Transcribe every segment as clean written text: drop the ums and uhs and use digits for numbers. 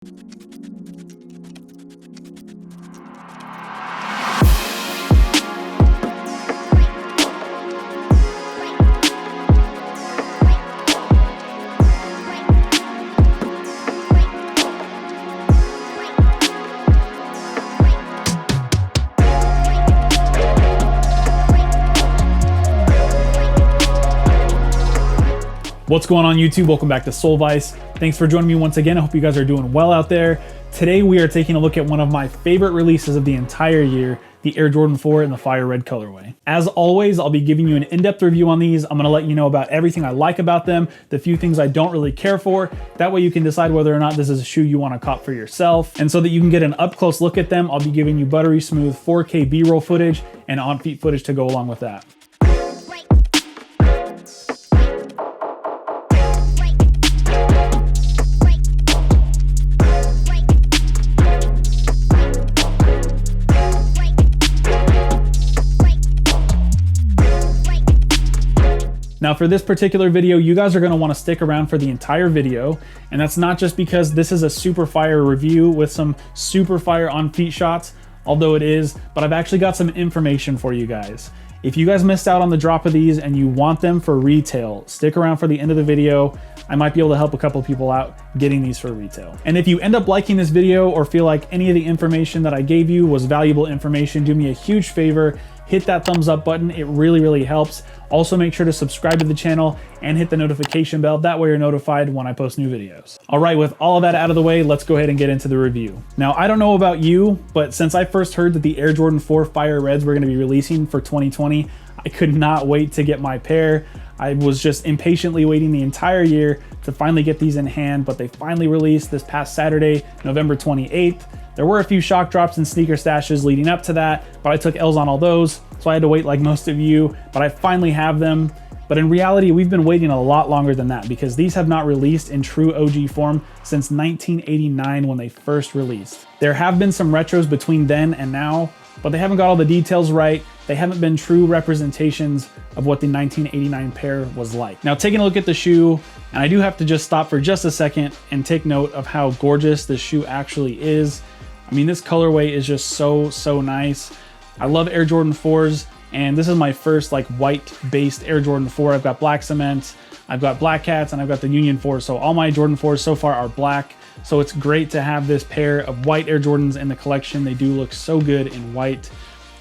What's going on YouTube? Welcome back to Sole Vice. Thanks for joining me once again. I hope you guys are doing well out there. Today we are taking a look at one of my favorite releases of the entire year, the Air Jordan 4 in the Fire Red colorway. As always, I'll be giving you an in-depth review on these. I'm gonna let you know about everything I like about them, the few things I don't really care for. That way you can decide whether or not this is a shoe you wanna cop for yourself. And so that you can get an up-close look at them, I'll be giving you buttery smooth 4K B-roll footage and on-feet footage to go along with that. Now for this particular video, you guys are gonna wanna stick around for the entire video. And that's not just because this is a super fire review with some super fire on feet shots, although it is, but I've actually got some information for you guys. If you guys missed out on the drop of these and you want them for retail, stick around for the end of the video. I might be able to help a couple people out getting these for retail. And if you end up liking this video or feel like any of the information that I gave you was valuable information, do me a huge favor, hit that thumbs up button. It really helps. Also make sure to subscribe to the channel and hit the notification bell. That way you're notified when I post new videos. All right, with all of that out of the way, let's go ahead and get into the review. Now, I don't know about you, but since I first heard that the Air Jordan 4 Fire Reds were gonna be releasing for 2020, I could not wait to get my pair. I was just impatiently waiting the entire year to finally get these in hand, but they finally released this past Saturday, November 28th. There were a few shock drops and sneaker stashes leading up to that, but I took L's on all those, so I had to wait like most of you, but I finally have them. But in reality, we've been waiting a lot longer than that because these have not released in true OG form since 1989 when they first released. There have been some retros between then and now, but they haven't got all the details right. They haven't been true representations of what the 1989 pair was like. Now, taking a look at the shoe, and I do have to just stop for just a second and take note of how gorgeous this shoe actually is. I mean, this colorway is just so nice. I love Air Jordan 4s, and this is my first like white-based Air Jordan 4. I've got black cement, I've got black cats, and I've got the Union 4. So all my Jordan 4s so far are black. So it's great to have this pair of white Air Jordans in the collection. They do look so good in white.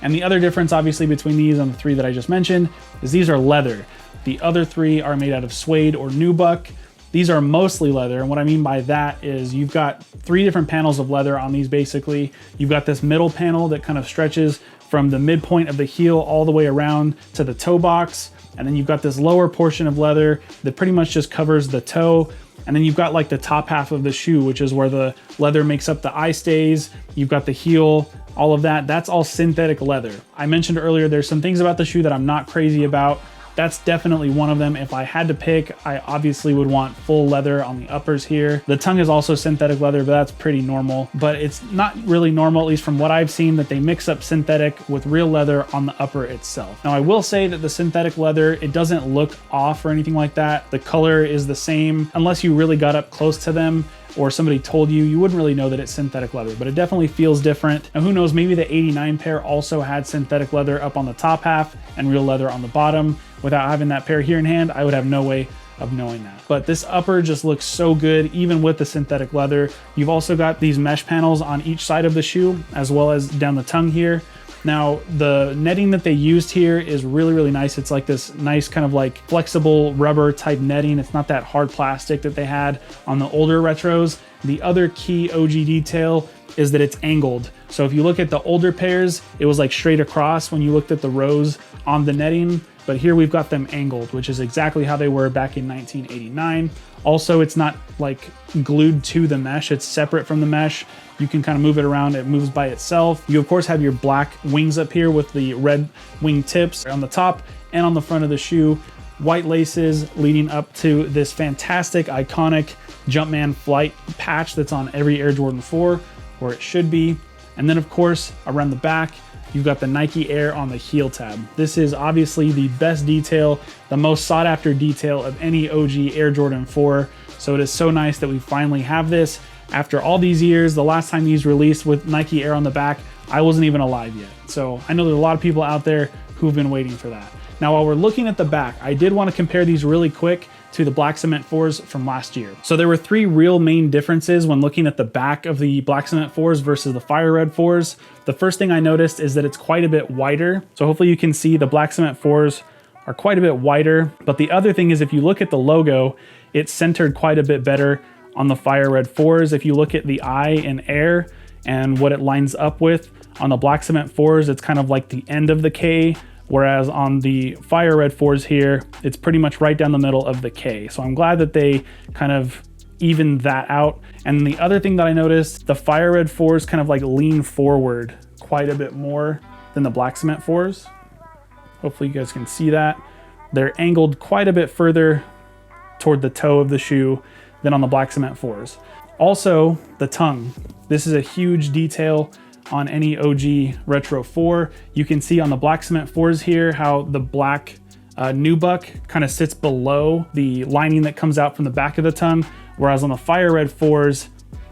And the other difference obviously between these and the three that I just mentioned is these are leather. The other three are made out of suede or nubuck. These are mostly leather, and what I mean by that is you've got three different panels of leather on these basically. You've got this middle panel that kind of stretches from the midpoint of the heel all the way around to the toe box, and then you've got this lower portion of leather that pretty much just covers the toe, and then you've got like the top half of the shoe, which is where the leather makes up the eye stays. You've got the heel, all of that. That's all synthetic leather. I mentioned earlier there's some things about the shoe that I'm not crazy about. That's definitely one of them. If I had to pick, I obviously would want full leather on the uppers here. The tongue is also synthetic leather, but that's pretty normal. But it's not really normal, at least from what I've seen, that they mix up synthetic with real leather on the upper itself. Now, I will say that the synthetic leather, it doesn't look off or anything like that. The color is the same. Unless you really got up close to them or somebody told you, you wouldn't really know that it's synthetic leather, but it definitely feels different. And who knows, maybe the 89 pair also had synthetic leather up on the top half and real leather on the bottom. Without having that pair here in hand, I would have no way of knowing that. But this upper just looks so good, even with the synthetic leather. You've also got these mesh panels on each side of the shoe, as well as down the tongue here. Now, the netting that they used here is really nice. It's like this nice kind of like flexible rubber type netting. It's not that hard plastic that they had on the older retros. The other key OG detail is that it's angled. So if you look at the older pairs, it was like straight across when you looked at the rows on the netting. But here we've got them angled, which is exactly how they were back in 1989. Also, it's not like glued to the mesh, it's separate from the mesh. You can kind of move it around, it moves by itself. You of course have your black wings up here with the red wing tips on the top and on the front of the shoe. White laces leading up to this fantastic, iconic Jumpman flight patch that's on every Air Jordan 4, or it should be. And then of course, around the back, you've got the Nike Air on the heel tab. This is obviously the best detail, the most sought after detail of any OG Air Jordan 4. So it is so nice that we finally have this. after all these years, the last time these released with Nike Air on the back, I wasn't even alive yet. So I know there's a lot of people out there who've been waiting for that. Now, while we're looking at the back, I did want to compare these really quick to the Black Cement 4s from last year. So there were 3 real main differences when looking at the back of the Black Cement 4s versus the Fire Red 4s. The first thing I noticed is that it's quite a bit wider. So hopefully you can see the Black Cement 4s are quite a bit wider. But the other thing is, if you look at the logo, it's centered quite a bit better on the Fire Red 4s. If you look at the eye in Air and what it lines up with, on the Black Cement 4s, it's kind of like the end of the K, whereas on the Fire Red 4s here, it's pretty much right down the middle of the K. So I'm glad that they kind of evened that out. And the other thing that I noticed, the Fire Red 4s kind of like lean forward quite a bit more than the Black Cement 4s. Hopefully you guys can see that. They're angled quite a bit further toward the toe of the shoe than on the Black Cement 4s. Also, the tongue. This is a huge detail on any OG Retro 4. You can see on the Black Cement 4s here how the black nubuck kind of sits below the lining that comes out from the back of the tongue, whereas on the Fire Red 4s,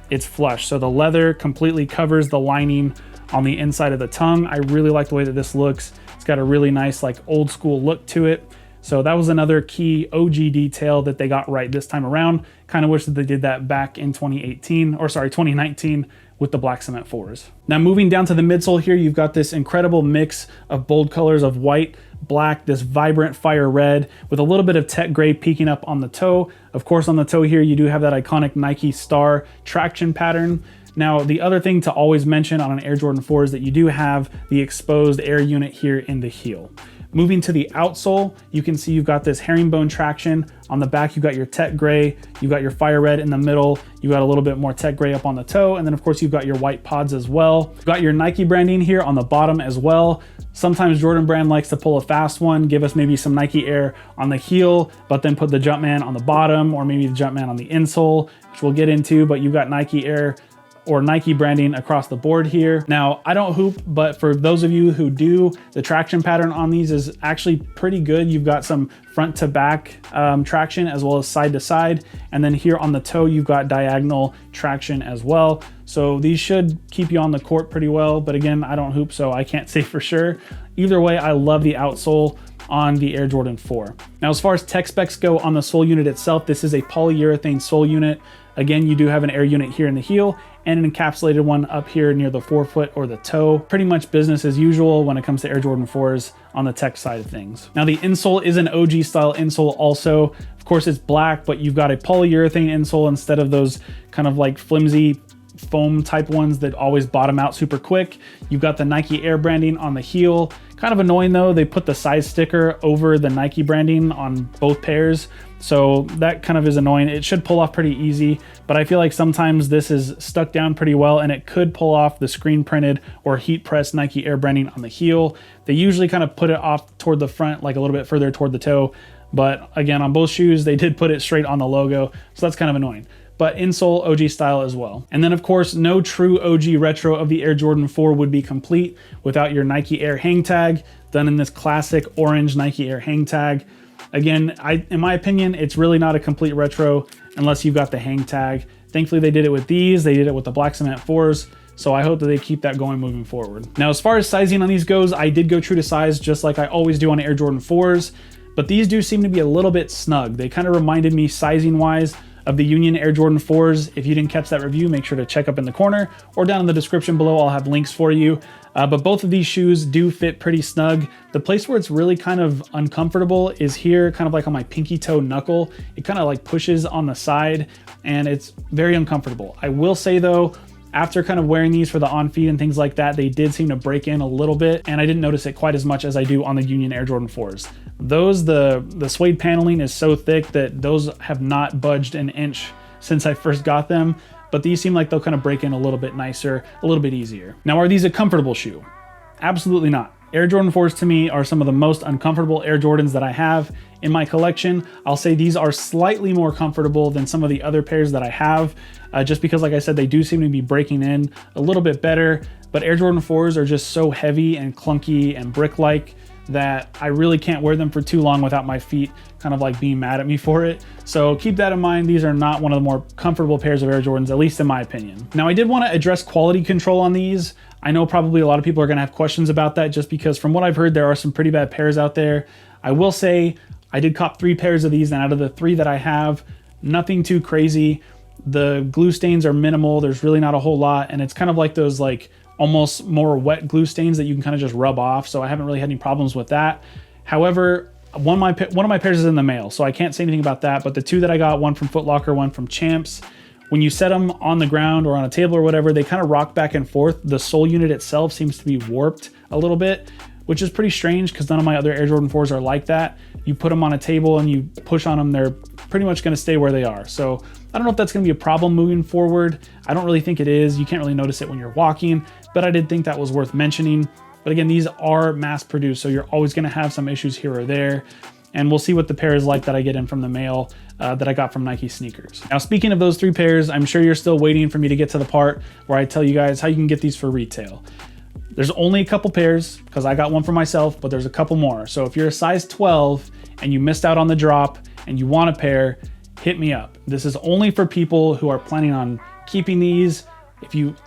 it's flush. So the leather completely covers the lining on the inside of the tongue. I really like the way that this looks. It's got a really nice like old school look to it. So that was another key OG detail that they got right this time around. Kind of wish that they did that back in 2019 with the Black Cement 4s. Now moving down to the midsole here, you've got this incredible mix of bold colors of white, black, this vibrant fire red with a little bit of tech gray peeking up on the toe. Of course, on the toe here, you do have that iconic Nike star traction pattern. Now, the other thing to always mention on an Air Jordan 4 is that you do have the exposed air unit here in the heel. Moving to the outsole, you can see you've got this herringbone traction. On the back, you've got your tech gray, you've got your fire red in the middle, you got a little bit more tech gray up on the toe, and then of course you've got your white pods as well. You've got your Nike branding here on the bottom as well. Sometimes Jordan Brand likes to pull a fast one, give us maybe some Nike Air on the heel, but then put the Jumpman on the bottom, or maybe the Jumpman on the insole, which we'll get into, but you've got Nike Air or Nike branding across the board here. Now, I don't hoop, but for those of you who do, the traction pattern on these is actually pretty good. You've got some front to back traction as well as side to side. And then here on the toe, you've got diagonal traction as well. So these should keep you on the court pretty well. But again, I don't hoop, so I can't say for sure. Either way, I love the outsole on the Air Jordan 4. Now, as far as tech specs go on the sole unit itself, this is a polyurethane sole unit. Again, you do have an air unit here in the heel and an encapsulated one up here near the forefoot or the toe. Pretty much business as usual when it comes to Air Jordan 4s on the tech side of things. Now, the insole is an OG style insole also. Of course, it's black, but you've got a polyurethane insole instead of those kind of like flimsy foam type ones that always bottom out super quick. You've got the Nike Air branding on the heel. Kind of annoying though, they put the size sticker over the Nike branding on both pairs. So that kind of is annoying. It should pull off pretty easy, but I feel like sometimes this is stuck down pretty well and it could pull off the screen printed or heat pressed Nike Air branding on the heel. They usually kind of put it off toward the front, like a little bit further toward the toe. But again, on both shoes, they did put it straight on the logo. So that's kind of annoying. But insole OG style as well. And then of course, no true OG retro of the Air Jordan 4 would be complete without your Nike Air hang tag, done in this classic orange Nike Air hang tag. Again, in my opinion, it's really not a complete retro unless you've got the hang tag. Thankfully, they did it with these. They did it with the Black Cement 4s. So I hope that they keep that going moving forward. Now, as far as sizing on these goes, I did go true to size just like I always do on Air Jordan 4s, but these do seem to be a little bit snug. They kind of reminded me sizing wise of the Union Air Jordan 4s. If you didn't catch that review, make sure to check up in the corner or down in the description below. I'll have links for you. But both of these shoes do fit pretty snug. The place where it's really kind of uncomfortable is here, kind of like on my pinky toe knuckle. It kind of like pushes on the side and it's very uncomfortable. I will say though, after kind of wearing these for the on feet and things like that, they did seem to break in a little bit and I didn't notice it quite as much as I do on the Union Air Jordan 4s. Those, the suede paneling is so thick that those have not budged an inch since I first got them, but these seem like they'll kind of break in a little bit nicer, a little bit easier. Now, are these a comfortable shoe? Absolutely not. Air Jordan 4s to me are some of the most uncomfortable Air Jordans that I have in my collection. I'll say these are slightly more comfortable than some of the other pairs that I have, just because, like I said, they do seem to be breaking in a little bit better, but Air Jordan 4s are just so heavy and clunky and brick-like that I really can't wear them for too long without my feet kind of like being mad at me for it. So keep that in mind. These are not one of the more comfortable pairs of Air Jordans, at least in my opinion. Now, I did want to address quality control on these. I know probably a lot of people are going to have questions about that, just because from what I've heard, there are some pretty bad pairs out there. I will say I did cop 3 pairs of these, and out of the 3 that I have, nothing too crazy. The glue stains are minimal. There's really not a whole lot, and it's kind of like those like almost more wet glue stains that you can kind of just rub off. So I haven't really had any problems with that. However, one of my pairs is in the mail, so I can't say anything about that. But the 2 that I got, one from Foot Locker, one from Champs, when you set them on the ground or on a table or whatever, they kind of rock back and forth. The sole unit itself seems to be warped a little bit, which is pretty strange because none of my other Air Jordan 4s are like that. You put them on a table and you push on them, they're pretty much going to stay where they are. So I don't know if that's going to be a problem moving forward. I don't really think it is. You can't really notice it when you're walking, but I did think that was worth mentioning. But again, these are mass produced, so you're always going to have some issues here or there. And we'll see what the pair is like that I get in from the mail that I got from Nike Sneakers. Now, speaking of those 3 pairs, I'm sure you're still waiting for me to get to the part where I tell you guys how you can get these for retail. There's only a couple pairs because I got one for myself, but there's a couple more. So if you're a size 12 and you missed out on the drop and you want a pair, hit me up. This is only for people who are planning on keeping these.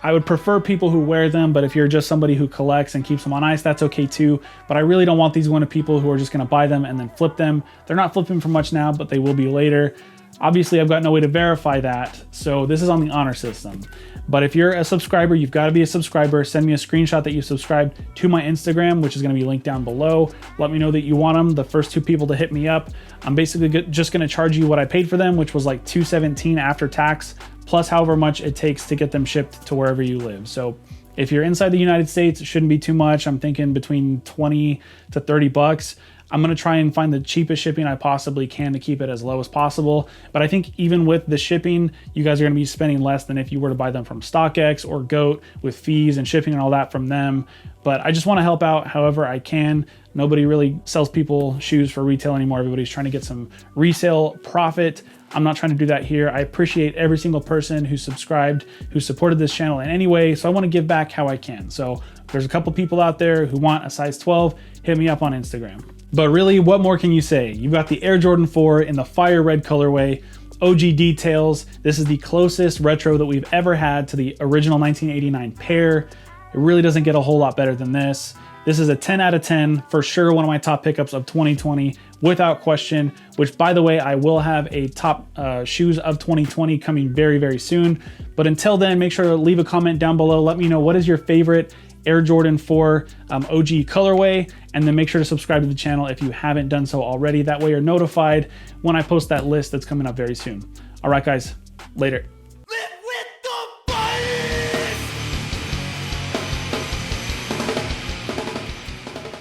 I would prefer people who wear them, but if you're just somebody who collects and keeps them on ice, that's okay too. But I really don't want these going to people who are just going to buy them and then flip them. They're not flipping for much now, but they will be later. Obviously, I've got no way to verify that, so this is on the honor system. But if you're a subscriber, you've got to be a subscriber. Send me a screenshot that you subscribed to my Instagram, which is going to be linked down below. Let me know that you want them. The first 2 people to hit me up, I'm basically just going to charge you what I paid for them, which was like $217 after tax, plus however much it takes to get them shipped to wherever you live. So if you're inside the United States, it shouldn't be too much. I'm thinking between 20 to 30 bucks. I'm going to try and find the cheapest shipping I possibly can to keep it as low as possible. But I think even with the shipping, you guys are going to be spending less than if you were to buy them from StockX or GOAT with fees and shipping and all that from them. But I just want to help out however I can. Nobody really sells people shoes for retail anymore. Everybody's trying to get some resale profit. I'm not trying to do that here. I appreciate every single person who subscribed, who supported this channel in any way. So I want to give back how I can. So there's a couple people out there who want a size 12, hit me up on Instagram. But really, what more can you say? You've got the Air Jordan 4 in the fire red colorway, OG details. This is the closest retro that we've ever had to the original 1989 pair. It really doesn't get a whole lot better than this. This is a 10 out of 10, for sure one of my top pickups of 2020, without question, which by the way, I will have a top shoes of 2020 coming very, very soon. But until then, make sure to leave a comment down below. Let me know what is your favorite Air Jordan 4 OG colorway, and then make sure to subscribe to the channel if you haven't done so already. That way you're notified when I post that list that's coming up very soon. All right, guys, later.